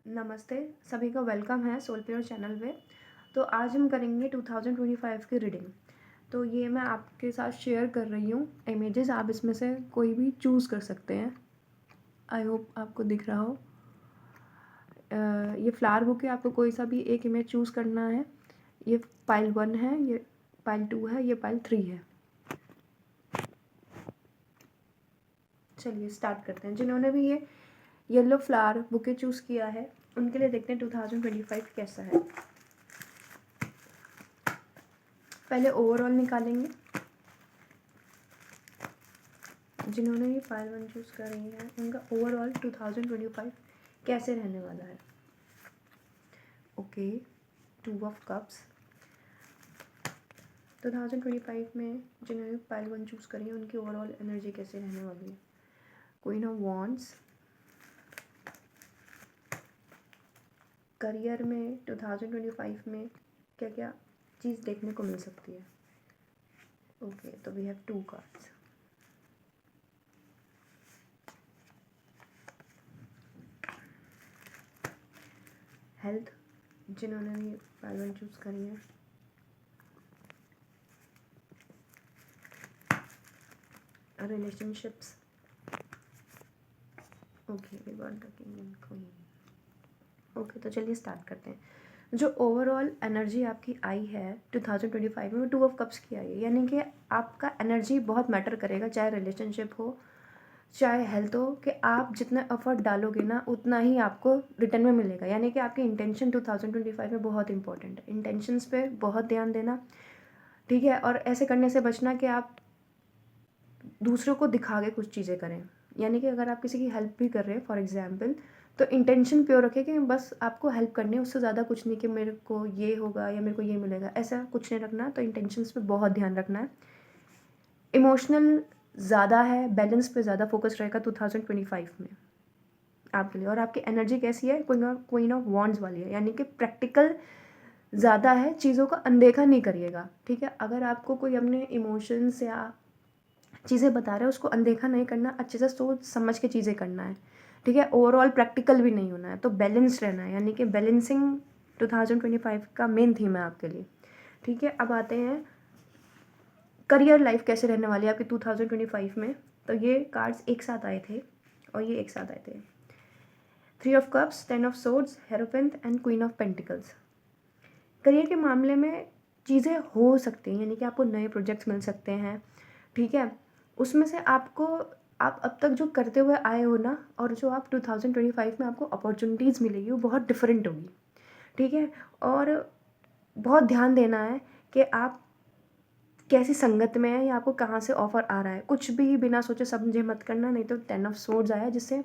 नमस्ते, सभी का वेलकम है सोल प्योर चैनल पे। तो आज हम करेंगे 2025 की रीडिंग। तो ये मैं आपके साथ शेयर कर रही हूँ इमेजेस, आप इसमें से कोई भी चूज़ कर सकते हैं। आई होप आपको दिख रहा हो। ये फ्लावर बुक है, आपको कोई सा भी एक इमेज चूज़ करना है। ये पाइल 1 है, ये पाइल 2 है, ये पाइल 3 है। चलिए स्टार्ट करते हैं। जिन्होंने भी ये येलो फ्लावर बुके चूज़ किया है उनके लिए देखते हैं 2025 कैसा है। पहले ओवरऑल निकालेंगे। जिन्होंने ये पाइल 1 चूज़ करी है उनका ओवरऑल 2025 कैसे रहने वाला है। Okay, 2 of cups. 2025 में जिन्होंने पाइल 1 चूज़ करी है उनकी ओवरऑल एनर्जी कैसे रहने वाली है। Queen of wands. करियर में 2025 में क्या क्या चीज़ देखने को मिल सकती है। ओके, तो वी हैव 2 कार्ड्स। हेल्थ, जिन्होंने भी पाइल 1 चूज़ करी है। Relationships. Okay, we got the king and queen. Okay, तो चलिए स्टार्ट करते हैं। जो ओवरऑल एनर्जी आपकी आई है 2025 में, वो 2 ऑफ कप्स की आई है, यानी कि आपका एनर्जी बहुत मैटर करेगा, चाहे रिलेशनशिप हो चाहे हेल्थ हो, कि आप जितना एफर्ट डालोगे ना उतना ही आपको रिटर्न में मिलेगा। यानी कि आपकी इंटेंशन 2025 में बहुत इंपॉर्टेंट है। इंटेंशंस पे बहुत ध्यान देना, ठीक है। और ऐसे करने से बचना कि आप दूसरों को दिखा के कुछ चीज़ें करें। यानी कि अगर आप किसी की हेल्प भी कर रहे हैं फॉर एग्जांपल, तो इंटेंशन प्योर रखें कि बस आपको हेल्प करनी है, उससे ज़्यादा कुछ नहीं कि मेरे को ये होगा या मेरे को ये मिलेगा, ऐसा कुछ नहीं रखना। तो इंटेंशंस पे बहुत ध्यान रखना है। इमोशनल ज़्यादा है, बैलेंस पे ज़्यादा फोकस रहेगा 2025 में आपके लिए। और आपकी एनर्जी कैसी है, क्वीन ऑफ वॉन्ड्स वाली है, यानी कि प्रैक्टिकल ज़्यादा है, चीज़ों का अनदेखा नहीं करिएगा, ठीक है। अगर आपको कोई अपने इमोशंस या चीज़ें बता रहे हैं उसको अनदेखा नहीं करना, अच्छे से सोच समझ के चीज़ें करना है, ठीक है। ओवरऑल प्रैक्टिकल भी नहीं होना है, तो बैलेंस रहना है, यानी कि बैलेंसिंग 2025 का मेन थीम है आपके लिए, ठीक है। अब आते हैं करियर लाइफ कैसे रहने वाली है आपकी 2025 में। तो ये कार्ड्स एक साथ आए थे और ये एक साथ आए थे। 3 of cups, 10 of swords, hierophant and queen of pentacles. Career के मामले में चीज़ें हो सकती हैं, यानी कि आपको नए प्रोजेक्ट्स मिल सकते हैं, ठीक है। उसमें से आपको, आप अब तक जो करते हुए आए हो ना, और जो आप 2025 में आपको अपॉर्चुनिटीज़ मिलेगी वो बहुत डिफरेंट होगी, ठीक है। और बहुत ध्यान देना है कि आप कैसी संगत में है या आपको कहाँ से ऑफ़र आ रहा है। कुछ भी बिना सोचे समझे मत करना, नहीं तो 10 ऑफ सोर्ड्स आया जिससे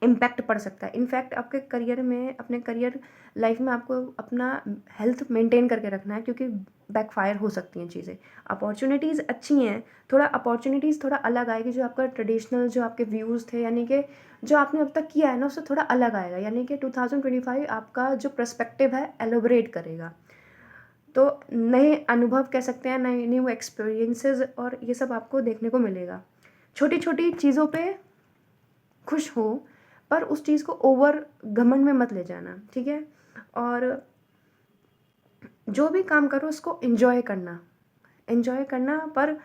इम्पैक्ट पड़ सकता है। इनफैक्ट आपके करियर में, अपने करियर लाइफ में आपको अपना हेल्थ मेंटेन करके रखना है, क्योंकि बैकफायर हो सकती हैं चीज़ें। अपॉर्चुनिटीज़ अच्छी हैं, थोड़ा अपॉर्चुनिटीज़ थोड़ा अलग आएगी, जो आपका ट्रेडिशनल जो आपके व्यूज़ थे, यानी कि जो आपने अब तक किया है ना, उससे थोड़ा अलग आएगा। यानी कि 2025 आपका जो पर्सपेक्टिव है एलोबरेट करेगा। तो नए अनुभव कह सकते हैं, नए न्यू एक्सपीरियंसेस, और ये सब आपको देखने को मिलेगा। छोटी छोटी चीज़ों पे खुश हो, पर उस चीज़ को ओवर घमंड में मत ले जाना, ठीक है। और जो भी काम करो उसको एंजॉय करना, पर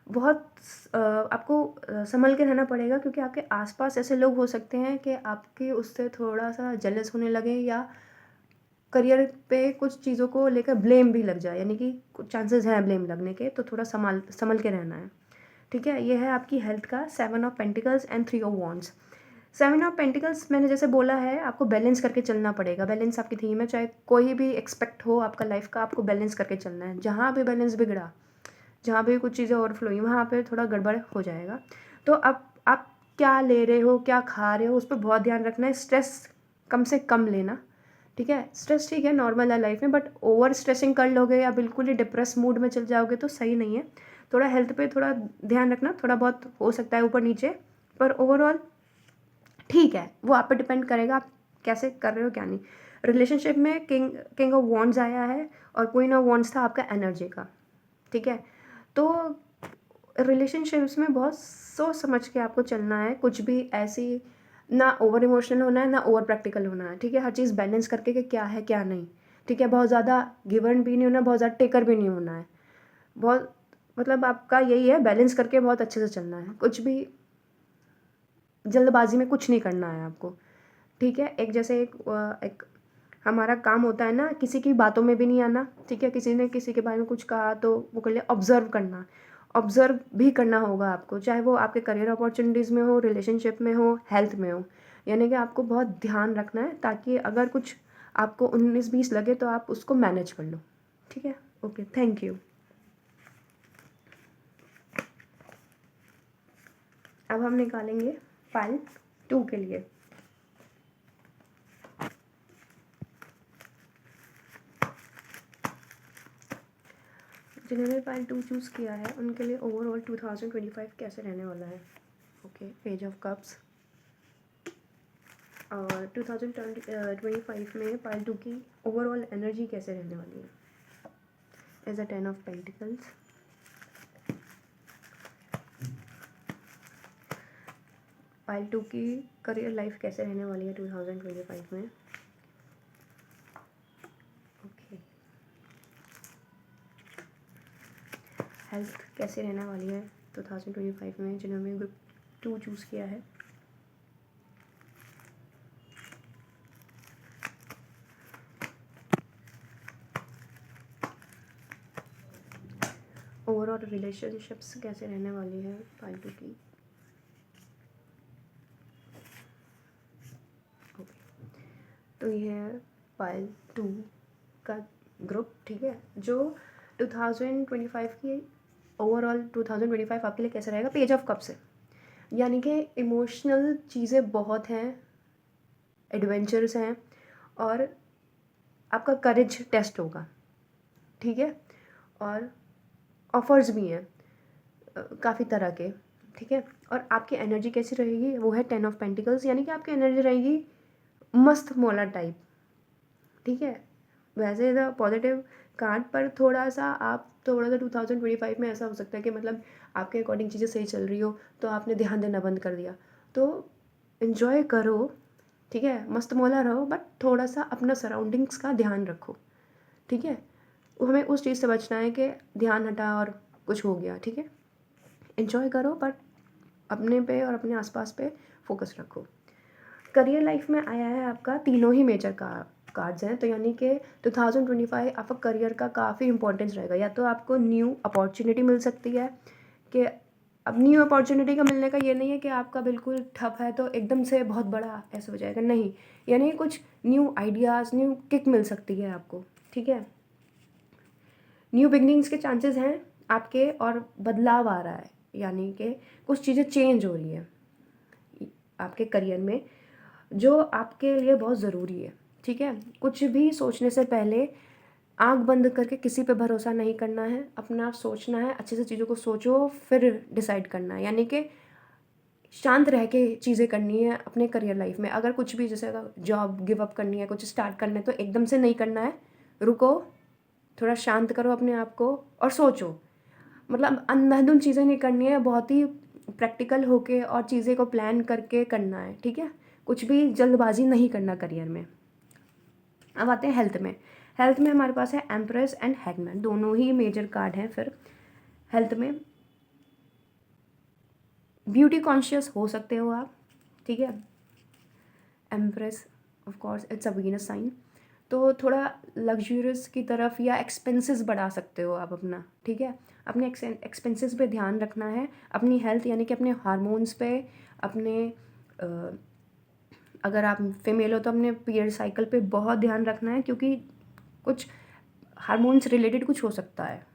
बहुत आपको संभल के रहना पड़ेगा, क्योंकि आपके आसपास ऐसे लोग हो सकते हैं कि आपके उससे थोड़ा सा जेलस होने लगे, या करियर पे कुछ चीज़ों को लेकर ब्लेम भी लग जाए, यानी कि कुछ चांसेस हैं ब्लेम लगने के, तो थोड़ा संभल के रहना है, ठीक है। ये है आपकी हेल्थ का 7 of pentacles and 3 of wands. 7 of pentacles मैंने जैसे बोला है, आपको बैलेंस करके चलना पड़ेगा। बैलेंस आपकी थीम है, चाहे कोई भी एक्सपेक्ट हो आपका लाइफ का, आपको बैलेंस करके चलना है। जहाँ भी बैलेंस बिगड़ा, जहाँ भी कुछ चीज़ें ओवरफ्लो हुई, वहाँ पे थोड़ा गड़बड़ हो जाएगा। तो अब आप क्या ले रहे हो, क्या खा रहे हो, उस पर बहुत ध्यान रखना है। स्ट्रेस कम से कम लेना, ठीक है। स्ट्रेस ठीक है, नॉर्मल है लाइफ में, बट ओवर स्ट्रेसिंग कर लोगे या बिल्कुल ही डिप्रेस मूड में चल जाओगे तो सही नहीं है। थोड़ा हेल्थ पे थोड़ा ध्यान रखना, थोड़ा बहुत हो सकता है ऊपर नीचे, पर ओवरऑल ठीक है। वो आप पे डिपेंड करेगा आप कैसे कर रहे हो क्या नहीं। रिलेशनशिप में किंग ऑफ वॉन्ड्स आया है और क्वीन ऑफ वॉन्ड्स था आपका एनर्जी का, ठीक है। तो रिलेशनशिप्स में बहुत सोच समझ के आपको चलना है। कुछ भी ऐसी ना ओवर इमोशनल होना है, ना ओवर प्रैक्टिकल होना है, ठीक है। हर चीज़ बैलेंस करके कि क्या है क्या नहीं, ठीक है। बहुत ज़्यादा गिवन भी नहीं होना, बहुत ज़्यादा टेकर भी नहीं होना है। बहुत मतलब आपका यही है, बैलेंस करके बहुत अच्छे से चलना है। कुछ भी जल्दबाजी में कुछ नहीं करना है आपको, ठीक है। एक जैसे एक हमारा काम होता है ना, किसी की बातों में भी नहीं आना, ठीक है। किसी ने किसी के बारे में कुछ कहा तो वो कर लिया, ऑब्जर्व करना। ऑब्जर्व भी करना होगा आपको, चाहे वो आपके करियर अपॉर्चुनिटीज़ में हो, रिलेशनशिप में हो, हेल्थ में हो। यानी कि आपको बहुत ध्यान रखना है, ताकि अगर कुछ आपको 19-20 लगे तो आप उसको मैनेज कर लो, ठीक है। Okay, thank you. अब हम निकालेंगे पाइल 2 के लिए। जिन्होंने पाइल 2 चूज़ किया है उनके लिए ओवरऑल 2025 कैसे रहने वाला है। Okay, page of cups. और 2025 में पाइल 2 की ओवरऑल एनर्जी कैसे रहने वाली है। एज अ 10 ऑफ पेंटिकल्स, पाइल 2 की करियर लाइफ कैसे रहने वाली है 2025 में। ओके, हेल्थ कैसे रहने वाली है 2025 में जिन्होंने ग्रुप 2 चूज़ किया है। ओवरऑल रिलेशनशिप्स कैसे रहने वाली है पाइल 2 की। ओके, तो ये है पाइल 2 का ग्रुप, ठीक है। जो 2025 की ओवरऑल 2025 आपके लिए कैसा रहेगा। पेज ऑफ कप्स है, यानी कि इमोशनल चीज़ें बहुत हैं, एडवेंचर्स हैं, और आपका करेज टेस्ट होगा, ठीक है। और ऑफर्स भी हैं काफ़ी तरह के, ठीक है। और आपकी एनर्जी कैसी रहेगी, वो है 10 ऑफ पेंटिकल्स, यानी कि आपकी एनर्जी रहेगी मस्त मौला टाइप, ठीक है। वैसे द पॉजिटिव कार्ड पर थोड़ा सा 2025 में ऐसा हो सकता है कि मतलब आपके अकॉर्डिंग चीज़ें सही चल रही हो तो आपने ध्यान देना बंद कर दिया। तो इन्जॉय करो, ठीक है, मस्त मौला रहो, बट थोड़ा सा अपना सराउंडिंग्स का ध्यान रखो, ठीक है। हमें उस चीज़ से बचना है कि ध्यान हटा और कुछ हो गया, ठीक है। इन्जॉय करो बट अपने पे और अपने आसपास पे फोकस रखो। करियर लाइफ में आया है आपका तीनों ही मेजर कार्ड्स हैं, तो यानी कि 2025 आपका करियर का काफ़ी इंपॉर्टेंस रहेगा। या तो आपको न्यू अपॉर्चुनिटी मिल सकती है, कि अब न्यू अपॉर्चुनिटी का मिलने का ये नहीं है कि आपका बिल्कुल ठप है तो एकदम से बहुत बड़ा ऐसा हो जाएगा, नहीं। यानी कुछ न्यू आइडियाज़, न्यू किक मिल सकती है आपको, ठीक है। न्यू बिगनिंग्स के चांसेस हैं आपके, और बदलाव आ रहा है, यानी कि कुछ चीज़ें चेंज हो रही है आपके करियर में, जो आपके लिए बहुत ज़रूरी है, ठीक है। कुछ भी सोचने से पहले आँख बंद करके किसी पे भरोसा नहीं करना है, अपना सोचना है, अच्छे से चीज़ों को सोचो फिर डिसाइड करना है। यानी कि शांत रह के चीज़ें करनी है अपने करियर लाइफ में। अगर कुछ भी, जैसे अगर जॉब गिव अप करनी है, कुछ स्टार्ट करना है, तो एकदम से नहीं करना है, रुको, थोड़ा शांत करो अपने आप को और सोचो। मतलब अंधाधुंध चीज़ें नहीं करनी है, बहुत ही प्रैक्टिकल होके और चीज़ें को प्लान करके करना है, ठीक है। कुछ भी जल्दबाजी नहीं करना करियर में। अब आते हैं हेल्थ में। हेल्थ में हमारे पास है एम्प्रेस एंड हैंगमैन, दोनों ही मेजर कार्ड हैं। फिर हेल्थ में ब्यूटी कॉन्शियस हो सकते हो आप, ठीक है। Empress of course it's a Venus sign, तो थोड़ा लग्जूरियस की तरफ या एक्सपेंसेस बढ़ा सकते हो आप अपना, ठीक है। अपने एक्सपेंसेस पे ध्यान रखना है, अपनी हेल्थ यानी कि अपने हार्मोन्स पे, अपने अगर आप फीमेल हो तो अपने पीरियड साइकिल पे बहुत ध्यान रखना है, क्योंकि कुछ हार्मोन्स रिलेटेड कुछ हो सकता है,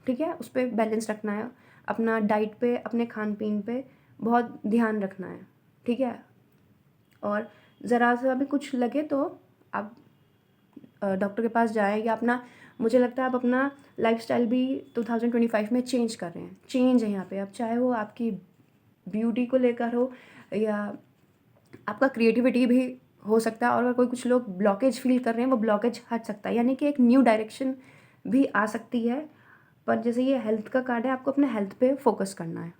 ठीक है। उस पर बैलेंस रखना है, अपना डाइट पे, अपने खान पीन पे बहुत ध्यान रखना है, ठीक है। और ज़रा सा भी कुछ लगे तो आप डॉक्टर के पास जाएं, या अपना, मुझे लगता है आप अपना लाइफस्टाइल भी 2025 में चेंज कर रहे हैं। चेंज है यहाँ पे, अब चाहे वो आपकी ब्यूटी को लेकर हो या आपका क्रिएटिविटी भी हो सकता है। और अगर कोई कुछ लोग ब्लॉकेज फील कर रहे हैं, वो ब्लॉकेज हट सकता है, यानी कि एक न्यू डायरेक्शन भी आ सकती है। पर जैसे ये हेल्थ का कार्ड है, आपको अपने हेल्थ पे फोकस करना है,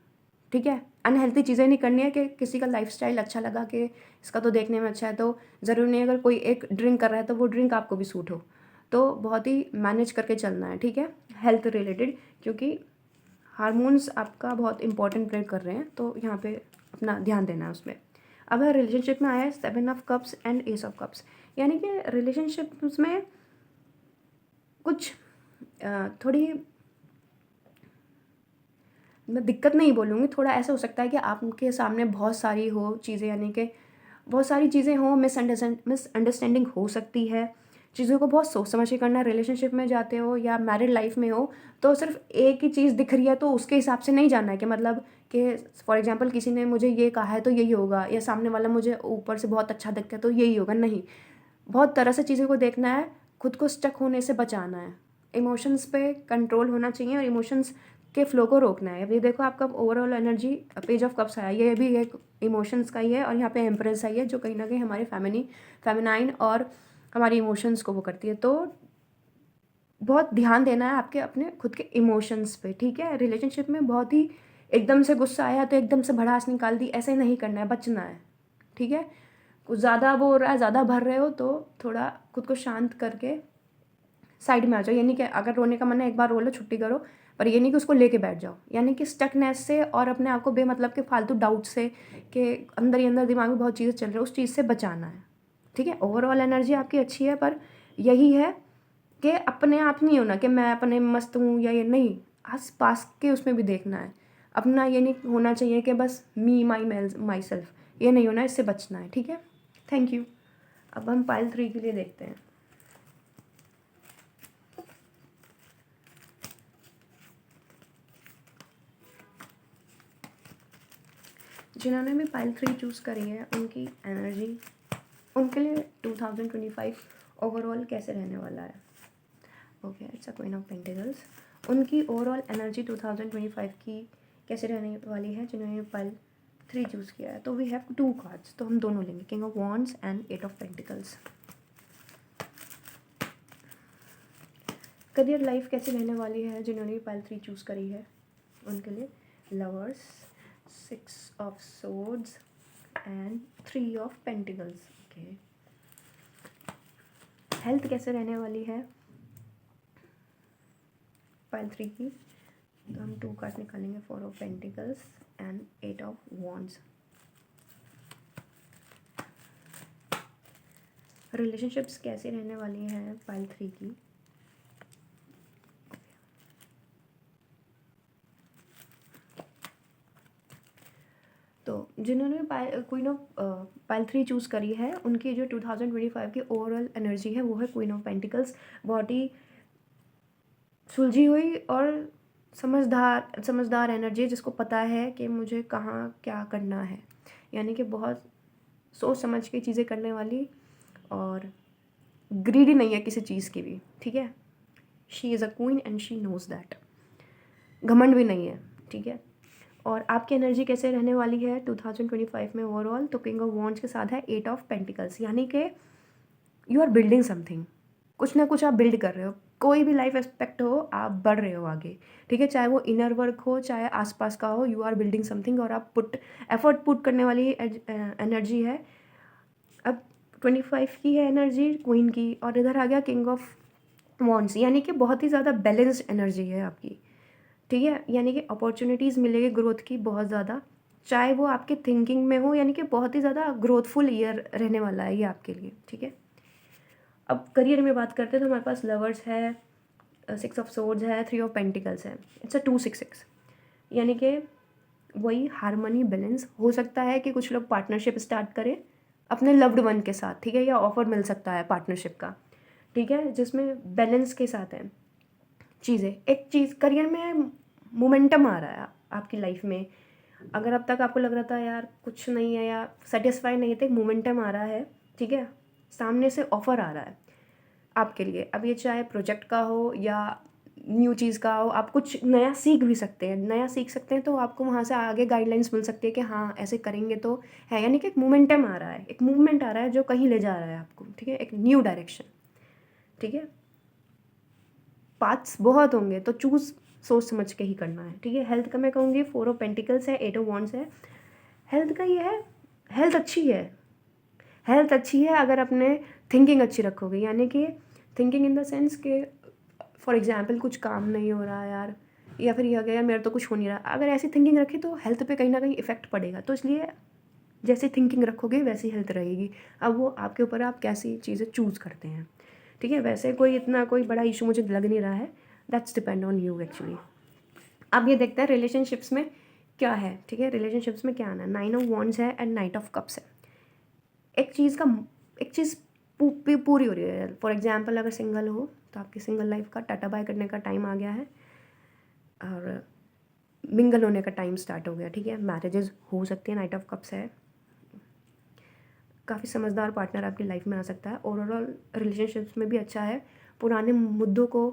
ठीक है। अनहेल्दी चीज़ें नहीं करनी है कि किसी का लाइफस्टाइल अच्छा लगा कि इसका तो देखने में अच्छा है, तो ज़रूरी नहीं अगर कोई एक ड्रिंक कर रहा है तो वो ड्रिंक आपको भी सूट हो। तो बहुत ही मैनेज करके चलना है, ठीक है, हेल्थ रिलेटेड, क्योंकि हार्मोन्स आपका बहुत इंपॉर्टेंट प्ले कर रहे हैं, तो यहाँ पे अपना ध्यान देना है उसमें। अब है रिलेशनशिप में आया है 7 of cups and S of cups, यानी कि रिलेशनशिप में कुछ थोड़ी, मैं दिक्कत नहीं बोलूँगी, थोड़ा ऐसा हो सकता है कि आपके सामने बहुत सारी हो चीज़ें, यानी कि बहुत सारी चीज़ें हों, मिसअंडरस्टैंडिंग हो सकती है, चीज़ों को बहुत सोच समझ के करना है। रिलेशनशिप में जाते हो या मैरिड लाइफ में हो तो सिर्फ एक ही चीज़ दिख रही है तो उसके हिसाब से नहीं जाना है कि मतलब कि फॉर एग्जांपल किसी ने मुझे ये कहा है तो यही होगा, या सामने वाला मुझे ऊपर से बहुत अच्छा दिखता है तो यही होगा, नहीं। बहुत तरह से चीज़ों को देखना है, खुद को स्टक होने से बचाना है, इमोशंस पे कंट्रोल होना चाहिए और इमोशंस के फ्लो को रोकना है। अब ये देखो आपका overall energy page of cups आया, ये भी एक इमोशंस का ही है, और यहाँ पे एम्प्रेस आई है जो कहीं ना कहीं हमारे फेमिनाइन और हमारी इमोशंस को वो करती है। तो बहुत ध्यान देना है आपके अपने खुद के इमोशंस पे, ठीक है। रिलेशनशिप में बहुत ही एकदम से गुस्सा आया तो एकदम से भड़ास निकाल दी, ऐसे नहीं करना है, बचना है, ठीक है। कुछ ज़्यादा वो हो रहा है, ज़्यादा भर रहे हो तो थोड़ा खुद को शांत करके साइड में आ जाओ, यानी कि अगर रोने का मन है एक बार रो लो, छुट्टी करो, पर ये नहीं कि उसको लेके बैठ जाओ, यानी कि स्टकनेस से और अपने आप को बेमतलब के फालतू डाउट से कि अंदर ही अंदर दिमाग में बहुत चीज़ें चल रही है, उस चीज़ से बचाना है, ठीक है। ओवरऑल एनर्जी आपकी अच्छी है, पर यही है कि अपने आप नहीं होना कि मैं अपने मस्त हूँ या ये नहीं, आस पास के उसमें भी देखना है अपना, ये नहीं होना चाहिए कि बस मी माई सेल्फ, ये नहीं होना, इससे बचना है, ठीक है। Thank you. अब हम पाइल 3 के लिए देखते हैं। जिन्होंने भी पाइल 3 चूज़ करी है उनकी एनर्जी, उनके लिए 2025 ओवरऑल कैसे रहने वाला है। Okay, it's a queen of pentacles. उनकी ओवरऑल एनर्जी 2025 की कैसे रहने वाली है जिन्होंने पाइल 3 चूज़ किया है। तो वी हैव 2 कार्ड्स, तो हम दोनों लेंगे, king of wands and 8 of pentacles. Career life कैसे रहने वाली है जिन्होंने भी पाइल 3 चूज़ करी है उनके लिए। Lovers, 6 of swords and 3 of pentacles. Okay, health कैसे रहने वाली है पाइल 3 की, तो हम 2 कार्ड निकालेंगे, 4 of pentacles and 8 of wands. Relationships कैसे रहने वाली हैं पाइल 3 की। तो जिन्होंने क्वीन ऑफ पाइल 3 चूज़ करी है उनकी जो 2025 की ओवरऑल एनर्जी है वो है क्वीन ऑफ पेंटिकल्स। बहुत ही सुलझी हुई और समझदार एनर्जी है, जिसको पता है कि मुझे कहाँ क्या करना है, यानी कि बहुत सोच समझ के चीज़ें करने वाली, और ग्रीडी नहीं है किसी चीज़ की भी, ठीक है। She is a queen and she knows that. घमंड भी नहीं है, ठीक है। और आपकी एनर्जी कैसे रहने वाली है 2025 में ओवरऑल, तो किंग ऑफ वॉन्ड्स के साथ है 8 ऑफ पेंटिकल्स, यानी कि यू आर बिल्डिंग समथिंग, कुछ ना कुछ आप बिल्ड कर रहे हो, कोई भी लाइफ एस्पेक्ट हो आप बढ़ रहे हो आगे, ठीक है। चाहे वो इनर वर्क हो चाहे आसपास का हो, यू आर बिल्डिंग समथिंग, और आप एफर्ट पुट करने वाली एनर्जी है। अब 25 की है एनर्जी क्वीन की, और इधर आ गया किंग ऑफ वॉन्ड्स, यानी कि बहुत ही ज़्यादा बैलेंस्ड एनर्जी है आपकी, ठीक है। यानी कि अपॉर्चुनिटीज़ मिलेगी ग्रोथ की बहुत ज़्यादा, चाहे वो आपके थिंकिंग में हो, यानी कि बहुत ही ज़्यादा ग्रोथफुल ईयर रहने वाला है ये आपके लिए, ठीक है। अब करियर में बात करते हैं तो हमारे पास लवर्स है, 6 ऑफ सोर्ड्स है, 3 ऑफ पेंटिकल्स है, इट्स अ 2-6-6, यानी कि वही हारमोनी बैलेंस हो सकता है कि कुछ लोग पार्टनरशिप स्टार्ट करें अपने लव्ड वन के साथ, ठीक है, या ऑफर मिल सकता है पार्टनरशिप का, ठीक है, जिसमें बैलेंस के साथ है चीज़ें। एक चीज़ करियर में मोमेंटम आ रहा है आपकी लाइफ में, अगर अब तक आपको लग रहा था यार कुछ नहीं है या सेटिस्फाई नहीं है, तो एक मोमेंटम आ रहा है, ठीक है, सामने से ऑफ़र आ रहा है आपके लिए। अब ये चाहे प्रोजेक्ट का हो या न्यू चीज़ का हो, आप कुछ नया सीख भी सकते हैं, नया सीख सकते हैं, तो आपको वहाँ से आगे गाइडलाइंस मिल सकती है कि हाँ ऐसे करेंगे तो है, यानी कि एक मोमेंटम आ रहा है, एक मूवमेंट आ रहा है जो कहीं ले जा रहा है आपको, ठीक है, एक न्यू डायरेक्शन, ठीक है। पाथ्स बहुत होंगे तो चूज़ सोच समझ के ही करना है, ठीक है। हेल्थ का मैं कहूँगी 4 ऑफ पेंटिकल्स है, 8 ऑफ वॉन्ड्स है। हेल्थ का ये है, हेल्थ अच्छी है, हेल्थ अच्छी है अगर अपने थिंकिंग अच्छी रखोगे, यानी कि थिंकिंग इन द सेंस कि फॉर एग्जांपल कुछ काम नहीं हो रहा यार, या फिर ये हो गया यार मेरा तो कुछ हो नहीं रहा, अगर ऐसी थिंकिंग रखी तो हेल्थ पे कहीं ना कहीं इफेक्ट पड़ेगा। तो इसलिए जैसी थिंकिंग रखोगे वैसी हेल्थ रहेगी। अब वो आपके ऊपर आप कैसी चीज़ें चूज़ करते हैं, ठीक है। वैसे कोई इतना कोई बड़ा इशू मुझे लग नहीं रहा है, that's depend on you actually. अब ये देखते हैं रिलेशनशिप्स में क्या है, ठीक है। रिलेशनशिप्स में क्या आना है, 9 ऑफ वॉन्ड्स है एंड नाइट ऑफ कप्स है। एक चीज़ पूरी हो रही है। फॉर एग्जांपल अगर सिंगल हो तो आपकी सिंगल लाइफ का टाटा बाय करने का टाइम आ गया है और मिंगल होने का टाइम स्टार्ट हो गया, ठीक है। मैरिजेस हो सकती है, नाइट ऑफ कप्स है। काफ़ी समझदार पार्टनर आपकी लाइफ में आ सकता है। ओवरऑल रिलेशनशिप्स में भी अच्छा है। पुराने मुद्दों को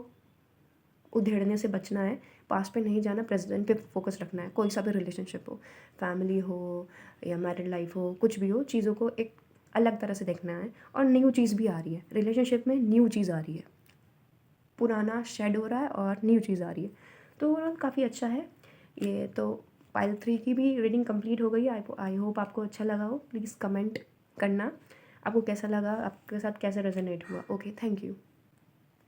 उधेड़ने से बचना है, पास्ट पे नहीं जाना, प्रेजेंट पे फोकस रखना है। कोई सा भी रिलेशनशिप हो, फैमिली हो या मैरिड लाइफ हो, कुछ भी हो, चीज़ों को एक अलग तरह से देखना है। और न्यू चीज़ भी आ रही है रिलेशनशिप में, न्यू चीज़ आ रही है, पुराना शेड हो रहा है और न्यू चीज़ आ रही है। तो ओवरऑल काफ़ी अच्छा है ये। तो पाइल 3 की भी रीडिंग कंप्लीट हो गई। आई होप आपको अच्छा लगा हो। प्लीज़ कमेंट करना आपको कैसा लगा, आपके साथ कैसे रेजोनेट हुआ। Okay, thank you.